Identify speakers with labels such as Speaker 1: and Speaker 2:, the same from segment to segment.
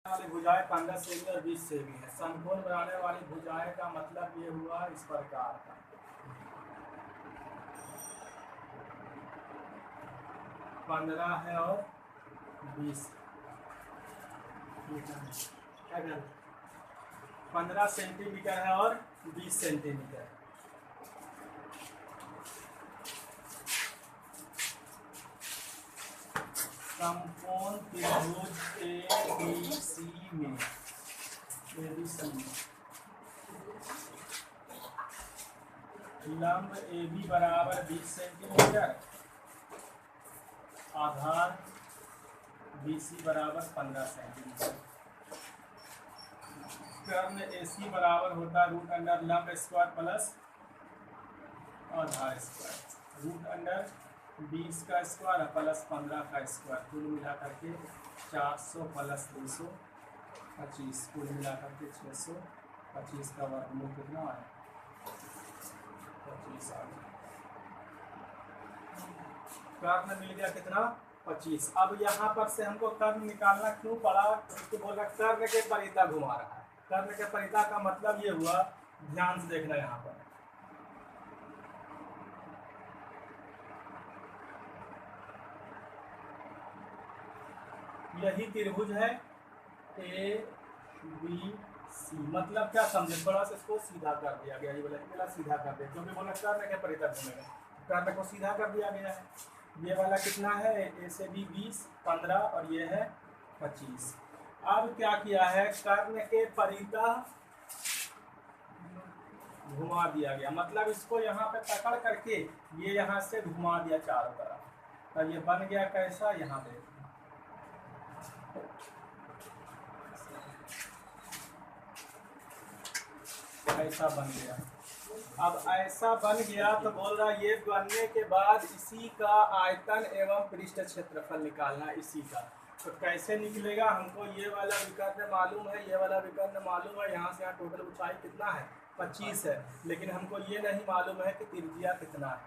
Speaker 1: वाली भुजाएं 15 सेमी और 20 सेमी है। समकोण बनाने वाली भुजाएं का मतलब ये हुआ इस प्रकार का। पंद्रह है और 20 क्या 15 सेंटीमीटर है और 20 सेंटीमीटर। समकोण त्रिभुज ABC में लंब AB बराबर 20 सेंटीमीटर, आधार BC बराबर 15 सेंटीमीटर। कर्ण AC बराबर होता है रूट अंडर लंब स्क्वायर प्लस आधार स्क्वायर, रूट अंडर 20 का स्क्वायर प्लस 15 का स्क्वायर, कुल मिला करके 400 प्लस 225, कुल मिला करके 625 का वर्गमूल कितना आया? 25 आ गया। कर्ण मिल गया कितना? 25। अब यहाँ पर से हमको कर्ण निकालना क्यों पड़ा? क्योंकि बोला कर्ण के परिता घुमा रहा है। कर्ण के परिता का मतलब ये हुआ, ध्यान से देखना यहाँ पर, यही त्रिभुज है ABC। मतलब क्या समझे, थोड़ा सा इसको सीधा कर दिया गया, ये बोला सीधा कर दिया क्योंकि बोला कर्ण के परिता घूमेगा, कर्ण को सीधा कर दिया गया है। ये वाला कितना है? A से B 20, 15 और ये है 25। अब क्या किया है, कर्ण के परिता घुमा दिया गया, मतलब इसको यहाँ पे पकड़ करके ये यहाँ से घुमा दिया चारों तरफ, तो ये बन गया कैसा? यहाँ पे ऐसा बन गया। अब ऐसा बन गया तो बोल रहा ये बनने के बाद इसी का आयतन एवं पृष्ठ क्षेत्रफल निकालना, इसी का। तो कैसे निकलेगा? हमको ये वाला विकर्ण मालूम है, ये वाला विकर्ण मालूम है, यहाँ से यहाँ टोटल ऊंचाई कितना है? 25 है, लेकिन हमको ये नहीं मालूम है कि त्रिज्या कितना है,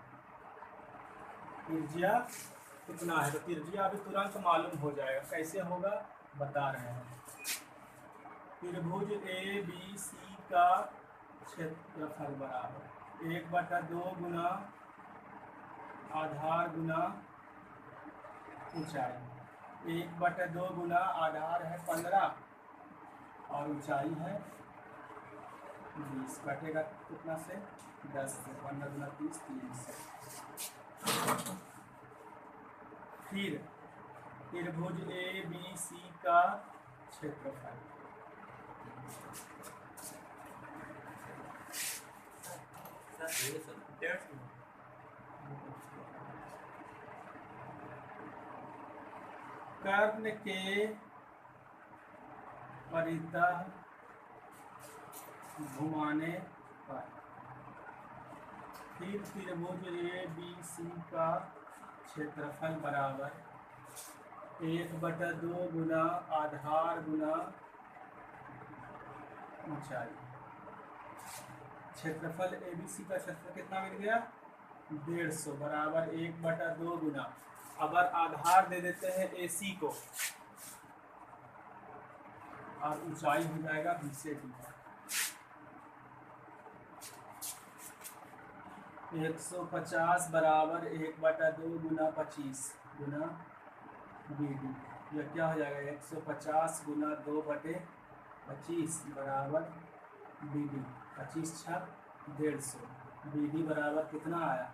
Speaker 1: त्रिज्या कितना है। तो त्रिज्या अभी तुरंत मालूम हो जाएगा। कैसे होगा बता रहे हैं। त्रिभुज ABC का क्षेत्रफल बराबर 1/2 गुना आधार गुना ऊंचाई। 1/2 गुना आधार है 15 और ऊंचाई है 20, कटेगा कितना से? 10 से। 15 गुना 30, 300। फिर त्रिभुज ABC का क्षेत्रफल कर्ण के परिता घुमाने पर, फिर त्रिभुज ABC का क्षेत्रफल बराबर 1/2 गुना आधार गुना ऊंचाई। क्षेत्रफल ABC का क्षेत्रफल कितना मिल गया? 150 बराबर 1/2 गुना, अगर आधार दे देते हैं AC को और ऊंचाई हो जाएगा 20 सेंटीमीटर। 150 बराबर 1/2 गुना 25 गुना BD, यह क्या हो जाएगा? 150 गुना 2/25 बराबर BD, 25 छक 150, BD बराबर कितना आया?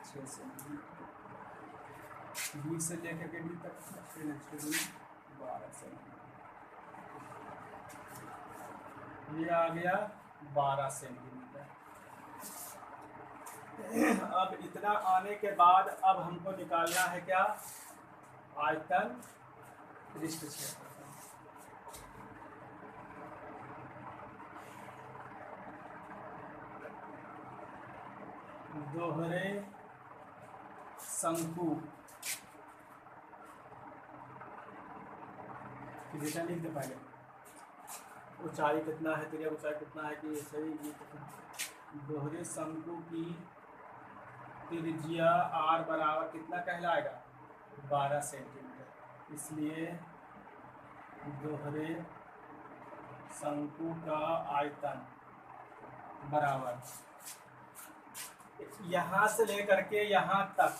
Speaker 1: 6 सेंटीमीटर। B से लेकर के D तक 12 सेंटीमीटर, ये आ गया 12 सेंटीमीटर। अब इतना आने के बाद अब हमको निकालना है क्या? आयतन पृष्ठ क्षेत्रफल। दोहरे शंकु डेटा लिख दे पहले, ऊंचाई कितना है, तेरी ऊंचाई कितना है कि सही ये दोहरे शंकु की त्रिज्या R बराबर कितना कहलाएगा? 12 सेंटीमीटर। इसलिए दोहरे शंकु का आयतन बराबर यहाँ से लेकर के यहाँ तक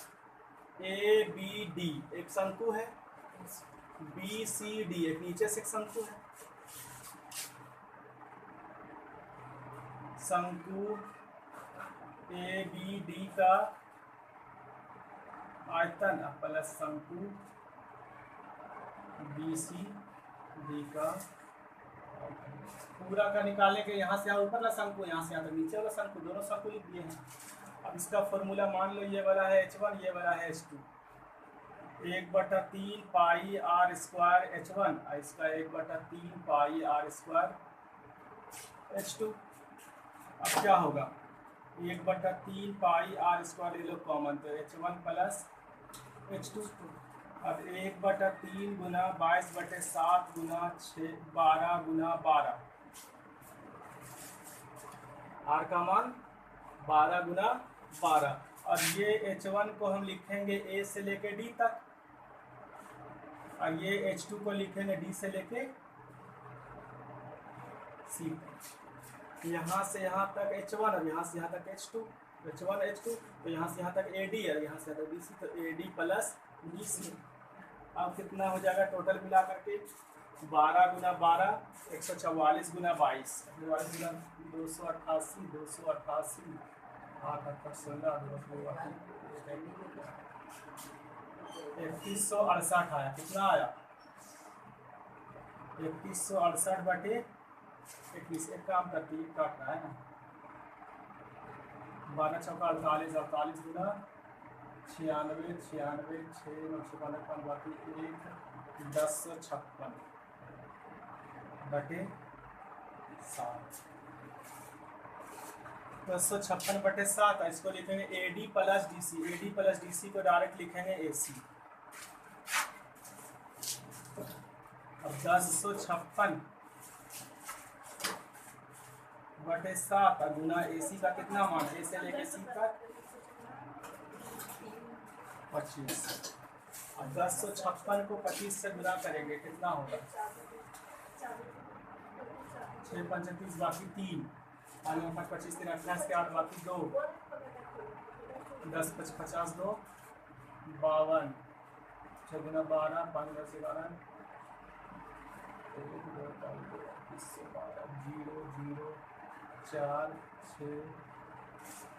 Speaker 1: ए बी डी एक शंकु है, बी सी डी एक नीचे से एक शंकु है। शंकु ए बी डी का आयतन प्लस शंकु बी सी डी का पूरा का निकालने के यहाँ से यहाँ ऊपर वाला शंकु, यहाँ से यहाँ तक नीचे वाला शंकु, दोनों शंकु लिख दिए हैं। अब इसका फॉर्मूला मान लो ये वाला है H1, ये वाला है H2। 1/3 pi are square H1 और इसका 1/3 पाई आर स्क्वायर H2। अब क्या होगा, 1/3 पाई आर स्क्वायर ले लो कॉमन, तो H1 प्लस H2। अब 1/3 गुना 22/7 गुना 12 गुना 12, आर का मान 12 गुना 12। और ये H1 को हम लिखेंगे A से लेके D तक, और ये H2 को लिखेंगे D से लेके C तक। यहाँ से यहाँ तक H1 और यहाँ से यहाँ तक H2, H1 H2, तो यहाँ से यहाँ तक AD है, यहाँ से यहाँ तक BC, तो AD प्लस BC। अब कितना हो जाएगा टोटल मिला करके, 12 गुना 12 144 गुना 22, 288 288 8 8 16 2168 आया। कितना आया, 2168/21। एक काम करती है, काटना है ना, 12 चौका 48, 48 गुना 96 96 6 9 बाकी 1 1056/7। 1056/7, इसको लिखेंगे AD plus DC। AD plus DC को डायरेक्ट लिखेंगे AC। अब 1056/7 गुना AC का कितना मान, A से लेके C तक 25। अब 1056 को 25 से गुना करेंगे, कितना होगा, 6 5 30 बाकी 3, 5 25 3 28 के 8 बाकी 2, 10 5 50 2 52, 6 गुना 12 5 10 11 1 2 3 0 0 4 6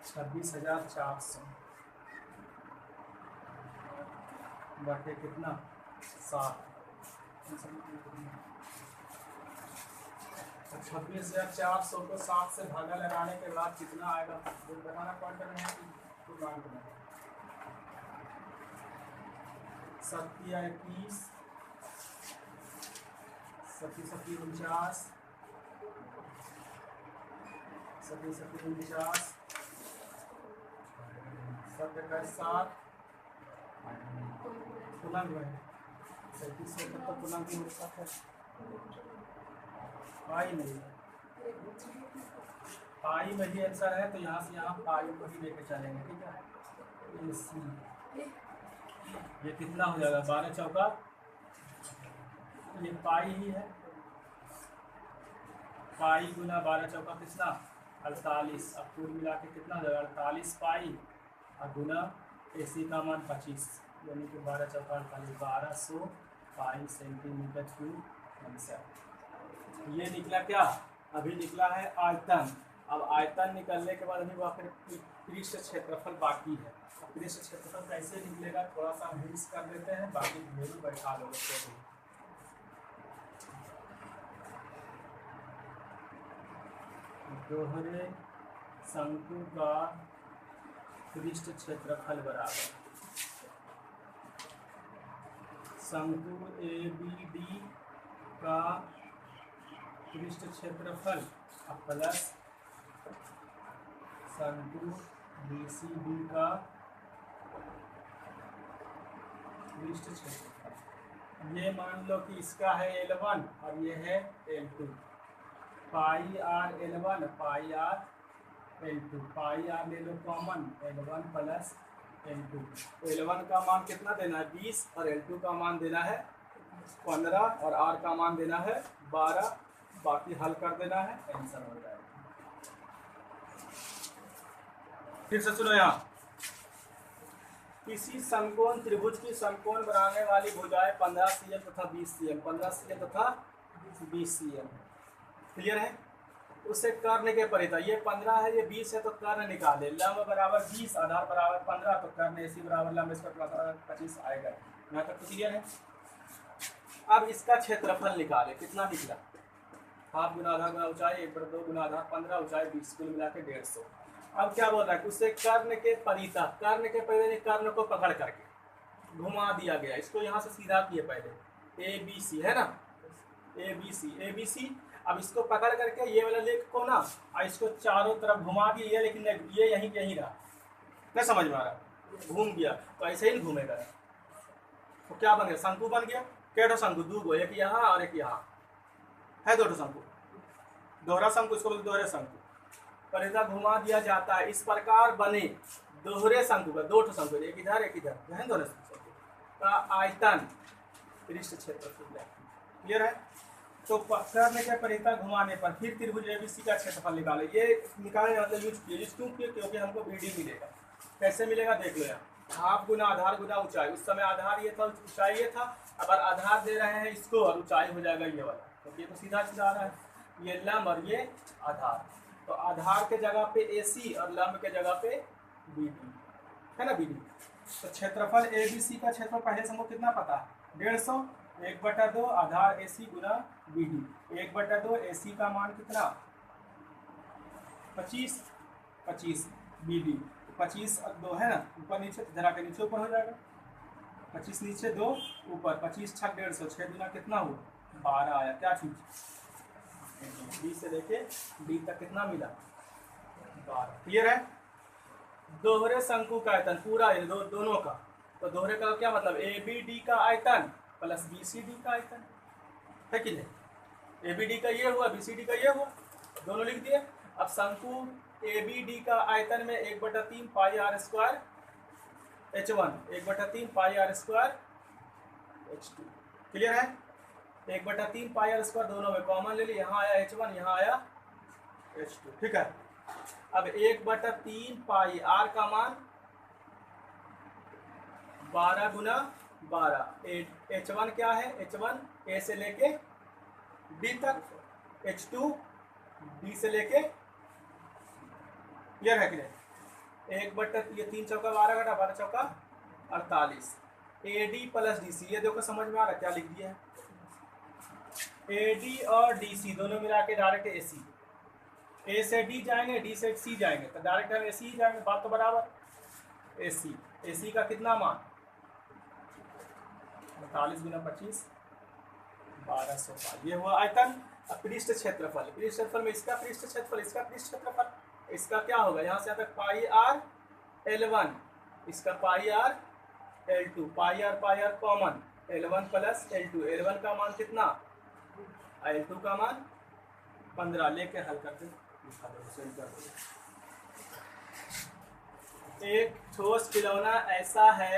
Speaker 1: 26,400 बाकी कितना 7। 26,400 को 7 से भागा लगाने के बाद कितना आएगा, जो बनाना क्वांटम है कि पूर्णांक में, 7 या 21 7 7 49 7 7 49 7 का 7 पूर्णांक में 37 से तब पूर्णांक में साथ है, पाई नहीं, पाई में ही आंसर है, तो यहाँ से यहाँ पाई को ही लेके चलेंगे। ठीक है, AC ये कितना हो जाएगा, 12 चौका, ये पाई ही है, पाई गुना 12 चौका कितना 48। अब पूरी मिला के कितना हो जाएगा, 48 पाई और गुना AC का मान 25, यानी कि 12 चौका 48, 1200 पाई सेंटीमीटर क्यूब आंसर। ये निकला क्या, अभी निकला है आयतन। अब आयतन निकलने के बाद अभी वहाँ पर पृष्ठ क्षेत्रफल बाकी है। पृष्ठ क्षेत्रफल कैसे निकलेगा थोड़ा सा हम हिंस कर देते हैं, बाकी वीडियो बैठा लो बच्चों को। दोहरे शंकु का पृष्ठ क्षेत्रफल बराबर शंकु ABD का पृष्ठ क्षेत्रफल प्लस शंकु BCD का पृष्ठ क्षेत्रफल। ये मान लो कि इसका है L1 और ये है L2, pi R L1 pi R L2, pi R ले लो कॉमन, L1 प्लस L2। तो L1 का मान कितना देना है 20 और L2 का मान देना है 15 और R का मान देना है 12 बाकी हल कर देना है, आंसर हो जाएगा। फिर से सुनो यहाँ, किसी समकोण त्रिभुज की समकोण बनाने वाली भुजाएं 15 cm तथा 20 cm, 15 cm तथा 20 cm, क्लियर है। उससे कर्ण के परिता, ये 15 है, ये 20 है, तो कर्ण निकाले। लंब बराबर 20, आधार बराबर 15, तो कर्ण AC बराबर लंब स्क्वायर प्लस 25 आएगा। यहाँ तक तो क्लियर है। अब इसका क्षेत्रफल निकाले, कितना निकला, हाफ गुना आधार गुना ऊंचाई 1/2 गुना आधार 15, ऊंचाई 20, कुल मिला के 150। अब क्या बोल रहा है, उससे कर्ण के परिता, कर्ण के परिता कर्ण को पकड़ करके घुमा दिया गया। इसको यहाँ से सीधा किए पहले, ABC है ना, ABC। अब इसको पकड़ करके ये वाला लेख को ना, और इसको चारों तरफ घुमा दिए, लेकिन ये यहीं के यहीं रहा, नहीं समझ में आ रहा, घूम गया, तो ऐसे ही घूमेगा। तो क्या बन गया, शंकु बन गया। क्या शंकु, दो गो, एक यहाँ और एक यहाँ है, दो शंकु, दोहरा शंकु, इसको बोलते दोहरे शंकु। परिधा घुमा दिया जाता है, इस प्रकार बने दोहरे शंकु का, दो शंकु, एक इधर एक इधर, है दोहरे शंकु का आयतन पृष्ठ क्षेत्रफल, क्लियर है। तो कर्ण के परिधा घुमाने पर फिर त्रिभुज ABC का क्षेत्रफल निकाले। ये निकालने मतलब यूज क्यों किए, क्योंकि हमको BD मिलेगा। कैसे मिलेगा देख लो यहाँ, हाफ गुना आधार गुना ऊंचाई, उस समय आधार ये था, ऊंचाई ये था, अब आधार दे रहे हैं इसको, और ऊंचाई हो जाएगा ये वाला, तो ये तो सीधा सीधा आ रहा है, ये लंब और ये आधार। तो आधार के जगह पे AC और लंब के जगह पे BD है ना, BD। तो क्षेत्रफल ABC का क्षेत्रफल पहले से हमको कितना पता है, 150, 1/2 आधार AC गुना BD, 1/2 AC का मान कितना 25, 25 BD, 25 और 2 है ना, ऊपर नीचे जरा के नीचे ऊपर हो जाएगा, 25 नीचे 2 ऊपर, 25 छक 150, 6 गुना कितना हुआ 12 आया। क्या चीज, B से लेके D तक कितना मिला 12, क्लियर है। दोहरे शंकु का आयतन पूरा है, दोनों का, तो दोहरे का क्या मतलब, ABD का आयतन प्लस BCD का आयतन है कि नहीं, ABD का ये हुआ, BCD का ये हुआ, दोनों लिख दिए। अब शंकु ABD का आयतन में 1/3 पाई r स्क्वायर H1, 1/3 पाई r स्क्वायर H2, क्लियर है। 1/3 पाई r स्क्वायर दोनों में कॉमन ले ली, यहाँ आया H1, यहाँ आया H2, ठीक है। अब 1/3 पाई r का मान 12 गुना 12, H1 क्या है, H1 A से लेके D तक, H2 B से लेके, क्लियर है कि नहीं। 1/, ये 3 चौका 12 घटा 12 चौका 48, AD प्लस DC, ये देखो समझ में आ रहा क्या लिख दिया है, AD और DC दोनों मिला के डायरेक्ट AC, A से D जाएंगे, D से C जाएंगे, तो डायरेक्ट हम AC ही जाएंगे, बात तो बराबर। AC का कितना मान 48 गुना 25 1205, ये हुआ आयतन। अब पृष्ठ क्षेत्रफल, पृष्ठ क्षेत्रफल में इसका पृष्ठ क्षेत्रफल, इसका पृष्ठ क्षेत्रफल, इसका क्या होगा, यहाँ से आता पाई r L1, इसका पाई r L2, पाई r common, L1 plus L2, L1 का मान कितना, L2 का मान 15, लेके हल करते एक ठोस खिलौना ऐसा है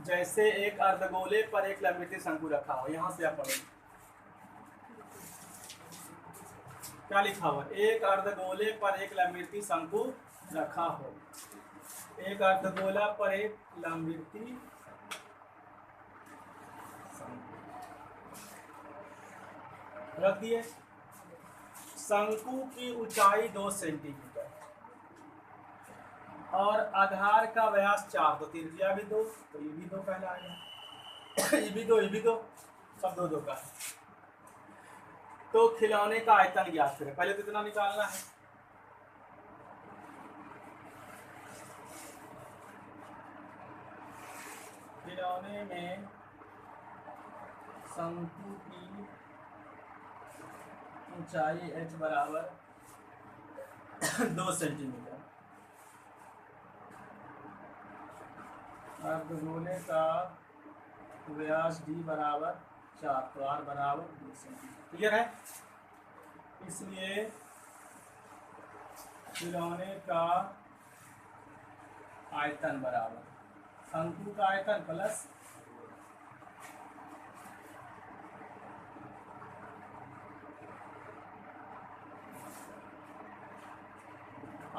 Speaker 1: जैसे एक अर्धगोले पर एक लंबवृत्तीय शंकु रखा हो। यहाँ से आप पढ़ो क्या लिखा हुआ, एक अर्धगोले पर एक लंबवृत्तीय शंकु रखा हो, एक अर्धगोला पर एक लंबवृत्तीय शंकु रख दिए। शंकु की ऊंचाई 2 सेंटीमीटर और आधार का व्यास 4, तो त्रिज्या भी 2, तो ये भी 2 कहलाएगा, ये भी 2 सब 2 का है। तो खिलौने का आयतन ज्ञात करें, पहले तो इतना निकालना है, खिलौने में शंकु की ऊंचाई h बराबर 2 सेंटीमीटर, अर्धगोले का व्यास d बराबर 4, तो r बराबर 2 सेंटीमीटर, क्लियर है। इसलिए खिलौने का आयतन बराबर शंकु का आयतन प्लस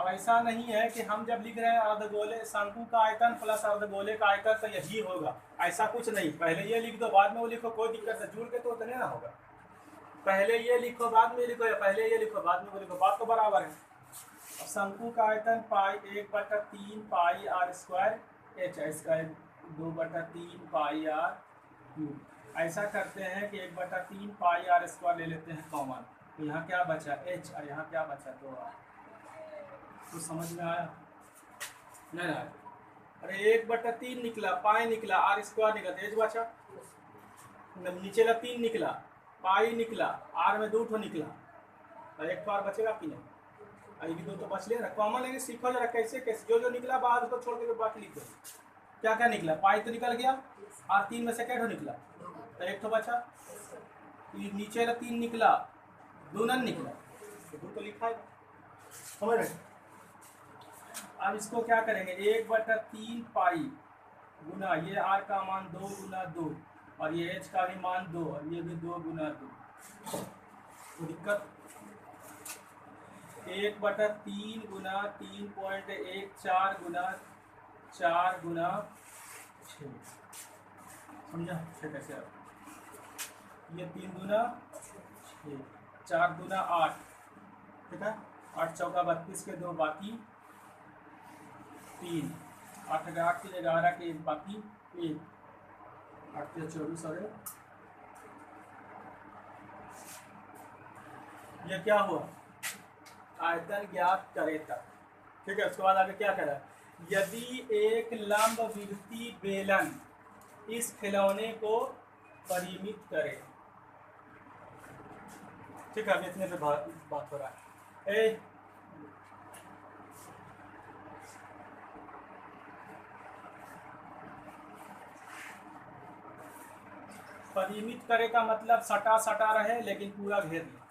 Speaker 1: अब ऐसा नहीं है कि हम जब लिख रहे हैं अर्धगोले शंकु का आयतन प्लस अर्धगोले का आयतन तो यही होगा, ऐसा कुछ नहीं। पहले ये लिख दो बाद में वो लिखो, कोई दिक्कत नहीं, जुड़ के तो उतने ना होगा। पहले ये लिखो बाद में लिखो, या पहले ये लिखो बाद में वो लिखो, बात तो बराबर है। अब शंकु का आयतन पाई 1/3 पाई आर स्क्वायर एच, इसका 2/3 पाई आर क्यूब। ऐसा करते हैं कि 1/3 पाई आर स्क्वायर ले लेते हैं कॉमन, तो यहाँ क्या बचा एच और यहाँ क्या बचा 2r। तो समझ में आया नहीं आया? अरे 1/3 निकला, पाई निकला, आर स्क्वायर निकला, एच बचा, नीचे ला 3 निकला, पाई निकला, आर में 2 निकला, और एक बार बचेगा कि नहीं? अभी 2 तो बच लिया ना। कॉमन लेंगे, सीखो जरा कैसे कैसे, जो निकला बाहर उसको छोड़ के बाकी लिख दो। क्या क्या निकला? पाई तो निकल गया, और 3 में से क्या निकला? तो 1 तो बचा, नीचे ला 3 निकला, 2 नन निकला, तो 2 तो लिखा है, समझ रहे? अब इसको क्या करेंगे, 1/3 पाई गुना ये आर का मान 2 गुना 2 और ये एच का भी मान 2 और ये भी 2 गुना 2। तो दिक्कत 1/3 गुना 3.14 गुना 4 गुना 6, समझा? 6 कैसे आ? ये 3 गुना 6, 4 गुना 8, ठीक है? 8 चौका 32 के 2 बाकी 3, 8 के 8 के 11 के 1 बाकी 1, 8 के 24 और ये क्या हुआ? आयतन ज्ञात करे तक, ठीक है? उसके बाद आगे क्या करा? यदि एक लंबविरुती बेलन इस खिलौने को परिमित करे, ठीक है? अब इतने पे बात हो रहा है। परिमित करे का मतलब सटा सटा रहे लेकिन पूरा घेर ले।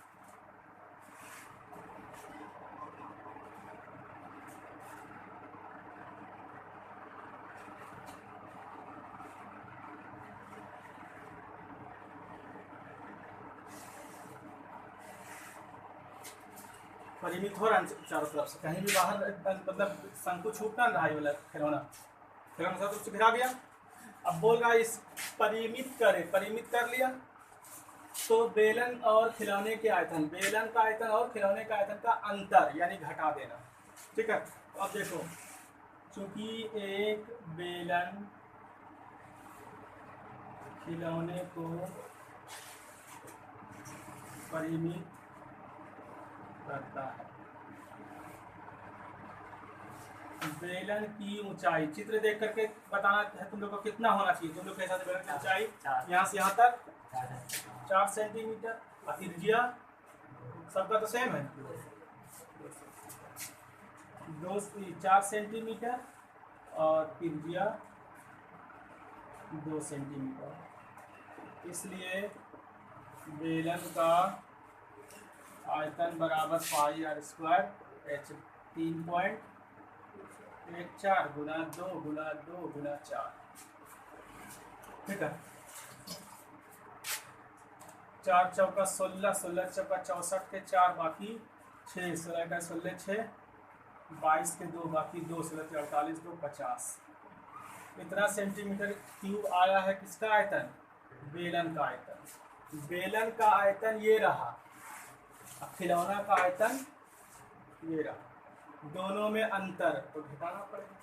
Speaker 1: परिमित हो रहा है चारों तरफ से, कहीं भी बाहर मतलब शंकु छूटना रहा है वाला खिलौना सब कुछ घिरा गया। अब बोल रहा है इस परिमित करे, परिमित कर लिया तो बेलन और खिलौने के आयतन, बेलन का आयतन और खिलौने का आयतन का अंतर यानी घटा देना, ठीक है? तो अब देखो, चूंकि एक बेलन खिलौने को परिमित करता है, बेलन की ऊंचाई चित्र देख करके बताना है तुम लोग को कितना होना चाहिए। तुम लोग कैसा बेलन की ऊंचाई यहाँ से यहाँ तक 4 सेंटीमीटर, और त्रिज्या सबका तो सेम है, 4 सेंटीमीटर और त्रिज्या 2 सेंटीमीटर। इसलिए बेलन का आयतन बराबर पाई आर स्क्वायर एच 3.14 गुना 2 गुना 2 गुना 4, ठीक है? 4 चौका 16, 16 चौका 64 के 4 बाकी 6, 16 का 16 6, 22 के 2 बाकी 2, 16 के 48 2 50। इतना सेंटीमीटर क्यूब आया है किसका आयतन? बेलन का आयतन। बेलन का आयतन ये रहा, खिलौना का आयतन ये रहा, दोनों में अंतर तो घटाना पड़ेगा।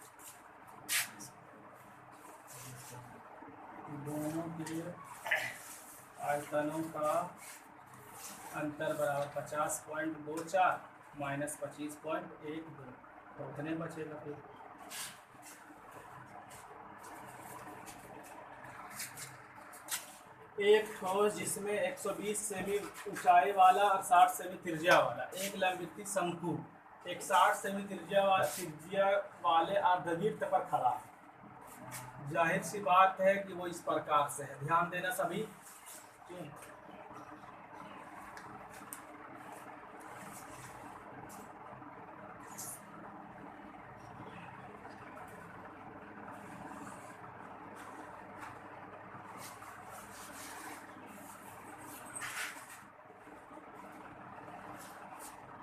Speaker 1: दोनों के आयतनों का अंतर बराबर 50.24 माइनस 25.12, तो उतने बचेगा। फिर एक ठोस जिसमें 120 सेमी ऊंचाई वाला और 60 सेमी त्रिज्या वाला एक लंबवृत्तीय शंकु एक 60 सेमी त्रिज्या वाले अर्धवृत्त पर खड़ा है। जाहिर सी बात है कि वो इस प्रकार से है, ध्यान देना सभी।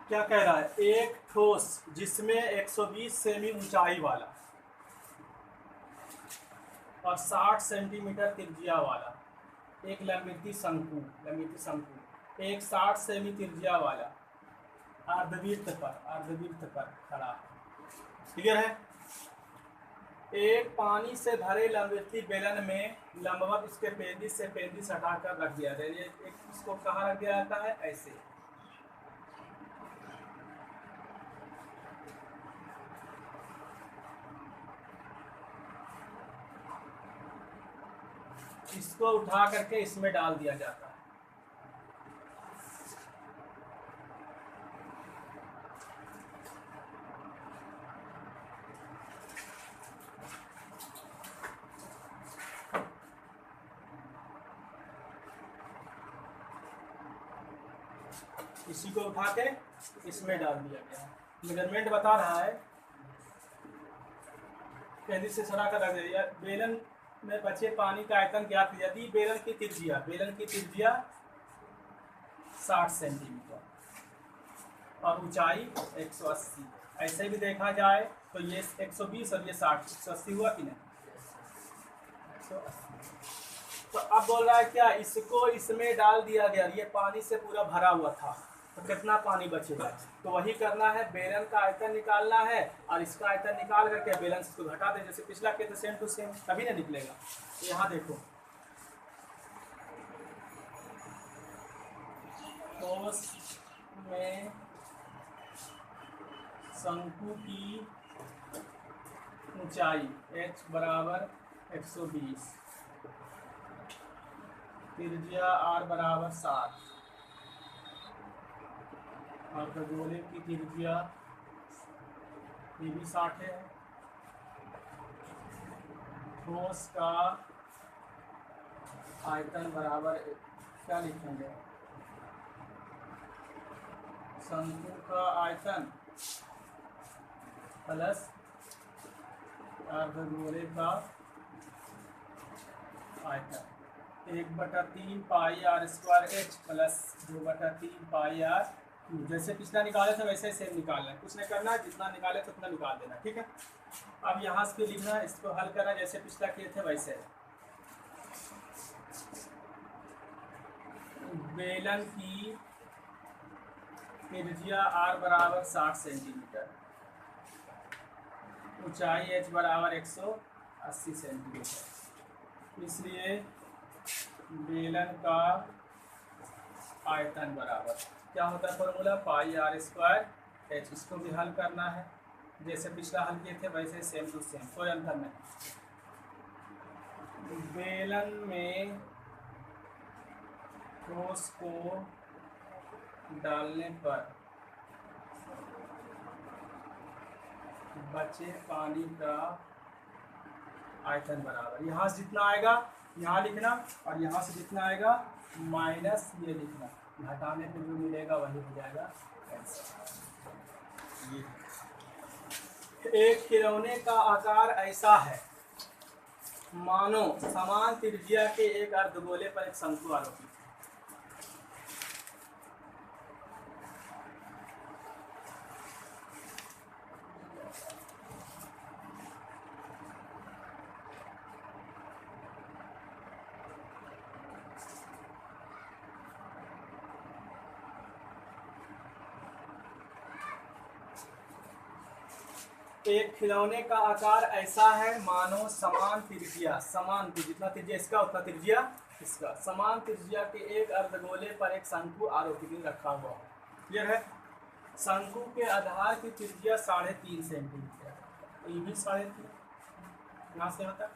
Speaker 1: क्या कह रहा है, एक ठोस जिसमें 120 सेमी ऊंचाई वाला और 60 सेंटीमीटर त्रिज्या वाला एक लंबवृत्तीय शंकु एक 60 सेमी त्रिज्या वाला अर्धवृत्त पर खड़ा है। क्लियर है। एक पानी से भरे लंबवृत्तीय बेलन में लंबवत इसके पेंदिश से पेंदिश हटाकर रख दिया जाता है। इसको कहाँ रख दिया जाता है, ऐसे। इसको उठा करके इसमें डाल दिया जाता है। इसी को उठा के इसमें डाल दिया गया। मेजरमेंट बता रहा है, पेंदिश से सटा कर रख दिया। बेलन में बचे पानी का आयतन ज्ञात किया। यदि बेलन की त्रिज्या 60 सेंटीमीटर और ऊंचाई 180, ऐसे भी देखा जाए तो ये 120 और ये 60, 180 हुआ कि नहीं, 180। तो अब बोल रहा है क्या, इसको इसमें डाल दिया गया, ये पानी से पूरा भरा हुआ था, तो कितना पानी बचेगा। तो वही करना है, बेलन का आयतन निकालना है और इसका आयतन निकाल करके बेलन से इसको घटा दे, जैसे पिछला के तो सेम टू सेम, तभी ना निकलेगा। तो यहाँ देखो, ठोस में शंकु की ऊंचाई h बराबर 120, त्रिज्या r बराबर 60 और खगोले की त्रिज्या ये भी 60 है। ठोस का आयतन बराबर क्या लिखेंगे, शंकु का आयतन प्लस अर्धगोले का आयतन 1/3 पाई r स्क्वायर h प्लस 2/3 पाई r। जैसे पिछला निकाले थे वैसे ही सेम निकालना है, कुछ नहीं करना है, जितना निकाले तो उतना निकाल देना। ठीक है। अब यहाँ से लिखना है, इसको हल करना जैसे पिछला किए थे वैसे। बेलन की त्रिज्या r बराबर 60 सेंटीमीटर, ऊंचाई h बराबर 180 सेंटीमीटर, इसलिए बेलन का आयतन बराबर क्या होता है, फॉर्मूला पाई r स्क्वायर h। इसको भी हल करना है, जैसे पिछला हल किए थे वैसे सेम टू सेम, कोई अंतर नहीं। बेलन में ठोस को डालने पर बचे पानी का आयतन बराबर, यहाँ से जितना आएगा यहाँ लिखना और यहाँ से जितना आएगा माइनस ये लिखना, घटाने पे जो मिलेगा वही हो जाएगा आंसर। एक खिलौने का आकार ऐसा है मानो समान त्रिज्या के एक अर्धगोले पर एक शंकु आरोपित है। एक खिलौने का आकार ऐसा है मानो समान त्रिज्या जितना त्रिज्या इसका उतना त्रिज्या इसका, समान त्रिज्या के एक अर्धगोले पर एक शंकु आरोपित रखा हुआ। क्लियर है। शंकु के आधार की त्रिज्या 3.5 सेंटीमीटर, ये भी 3.5 यहाँ से होता है,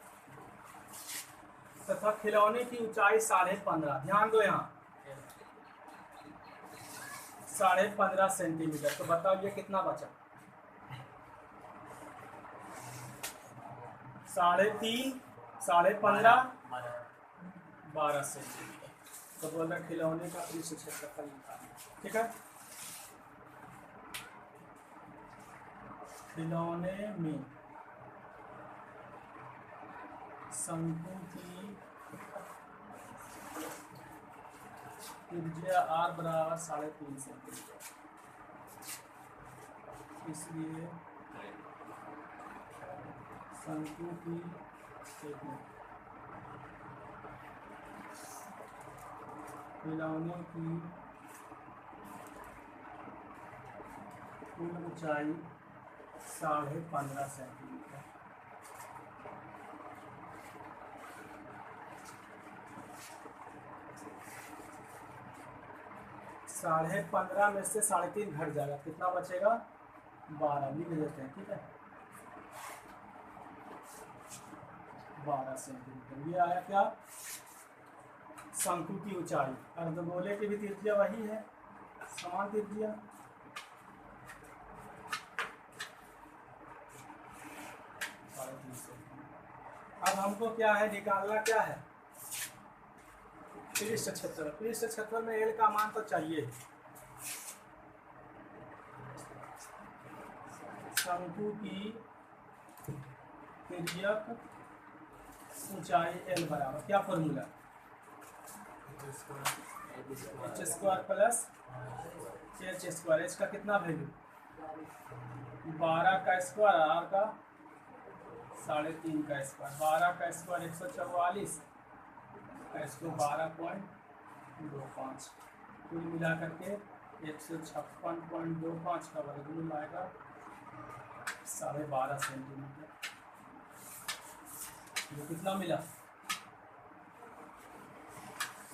Speaker 1: तथा खिलौने की ऊंचाई 15.5, ध्यान दो यहाँ 15.5 सेंटीमीटर। तो बताओ ये कितना बचा, 3.5, 15.5, 12 सेंटीमीटर। तो बोल रहे खिलौने का पृष्ठ क्षेत्रफल निकालना। ठीक है। खिलौने में शंकु की त्रिज्या r बराबर 3.5 सेंटीमीटर, इसलिए शंकु की खिलौने की कुल ऊंचाई 15.5 सेंटीमीटर। साढ़े 15 में से 3.5 घट जाएगा, कितना बचेगा? 12 लिख देते हैं, ठीक है। 12 सेंटीमीटर ये आया क्या? शंकु की ऊंचाई। अर्धगोले की भी त्रिज्या वही है, समान त्रिज्या। अब हमको क्या है निकालना, क्या है? पृष्ठ क्षेत्रफल। पृष्ठ क्षेत्रफल में एल का मान तो चाहिए। शंकु की तिर्यक ऊंचाई एल बराबर क्या formula? H square plus H square. H का कितना वैल्यू? 12 का स्क्वायर, आर का 3.5 का स्क्वायर। 12 का स्क्वायर 144, इसको 12.25, कुल मिला करके 156.25 का वर्गमूल आएगा 12.5 सेंटीमीटर। ये कितना मिला?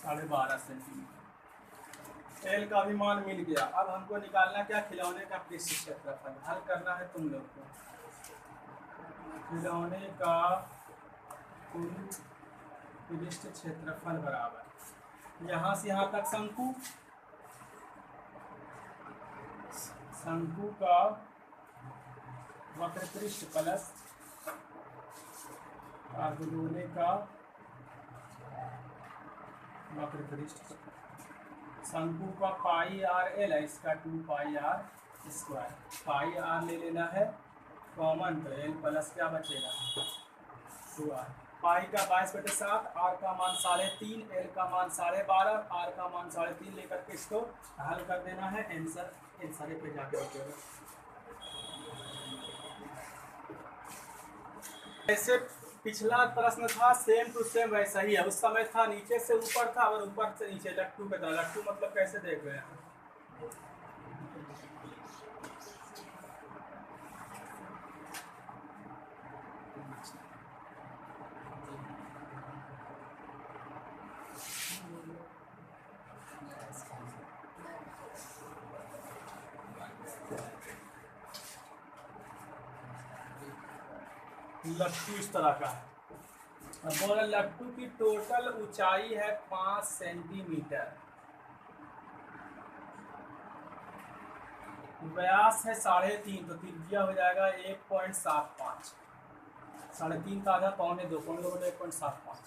Speaker 1: 12.5 सेंटीमीटर। एल का भी मान मिल गया। अब हमको निकालना क्या? खिलौने का पृष्ठ क्षेत्रफल। हल करना है तुम लोग को। खिलौने का कुल पृष्ठ क्षेत्रफल बराबर यहाँ से यहाँ तक शंकु का वक्र पृष्ठ प्लस अर्धगोले का वक्र पृष्ठ। शंकु का पाई आर एल है, इसका 2 पाई आर स्क्वायर। पाई आर ले लेना है कॉमन, तो एल प्लस क्या बचेगा? 2 आर। पाई का 22/7, आर का मान 3.5, एल का मान 12.5, आर का मान 3.5 लेकर के इसको हल कर देना है। आंसर पे जाके बचेगा। ऐसे पिछला प्रश्न था सेम टू सेम वैसा ही है। उस समय था नीचे से ऊपर था और ऊपर से नीचे लट्टू पे था। लट्टू मतलब कैसे देख रहे हैं? लट्टू इस तरह का है। अब बोला लट्टू की टोटल ऊंचाई है 5 सेंटीमीटर, व्यास है 3.5, तो त्रिज्या हो जाएगा 1.75। 3.5 का आधा 2.25, 1.75,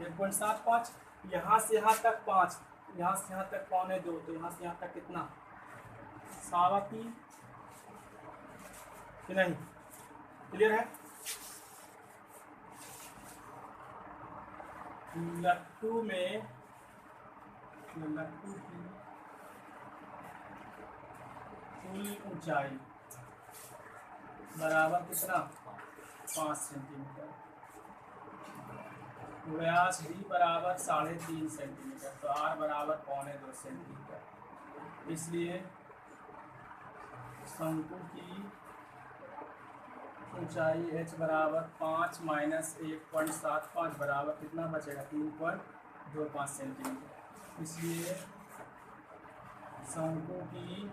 Speaker 1: 1.75। यहाँ से यहाँ तक 5, यहाँ से यहाँ तक 2.25, तो यहाँ से यहाँ तक कितना? 3.25 कि नहीं? क्लियर है? लट्टू की कुल ऊंचाई बराबर कितना? 5 सेंटीमीटर। व्यास भी बराबर 3.5 सेंटीमीटर, तो आर बराबर 2.25 सेंटीमीटर। इसलिए शंकु की ऊंचाई h बराबर 5 माइनस 1.75 बराबर कितना बचेगा? 3.25 सेंटीमीटर। इसलिए शंकु की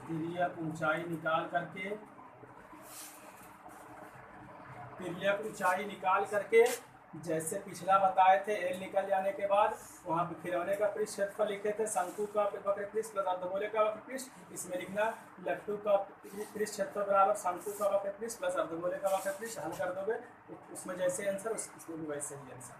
Speaker 1: तिर्यक ऊंचाई निकाल करके जैसे पिछला बताए थे, एल निकल जाने के बाद वहाँ पे खिलौने का पृष्ठ क्षेत्रफल लिखे थे, शंकु का वक्र पृष्ठ प्लस अर्धगोले का वक्र पृष्ठ। इसमें लिखना लट्टू का पृष्ठ क्षेत्रफल बराबर शंकु का वक्र पृष्ठ प्लस अर्धगोले का वक्र पृष्ठ। हल कर दोगे उसमें जैसे आंसर, उसमें भी वैसे ही आंसर।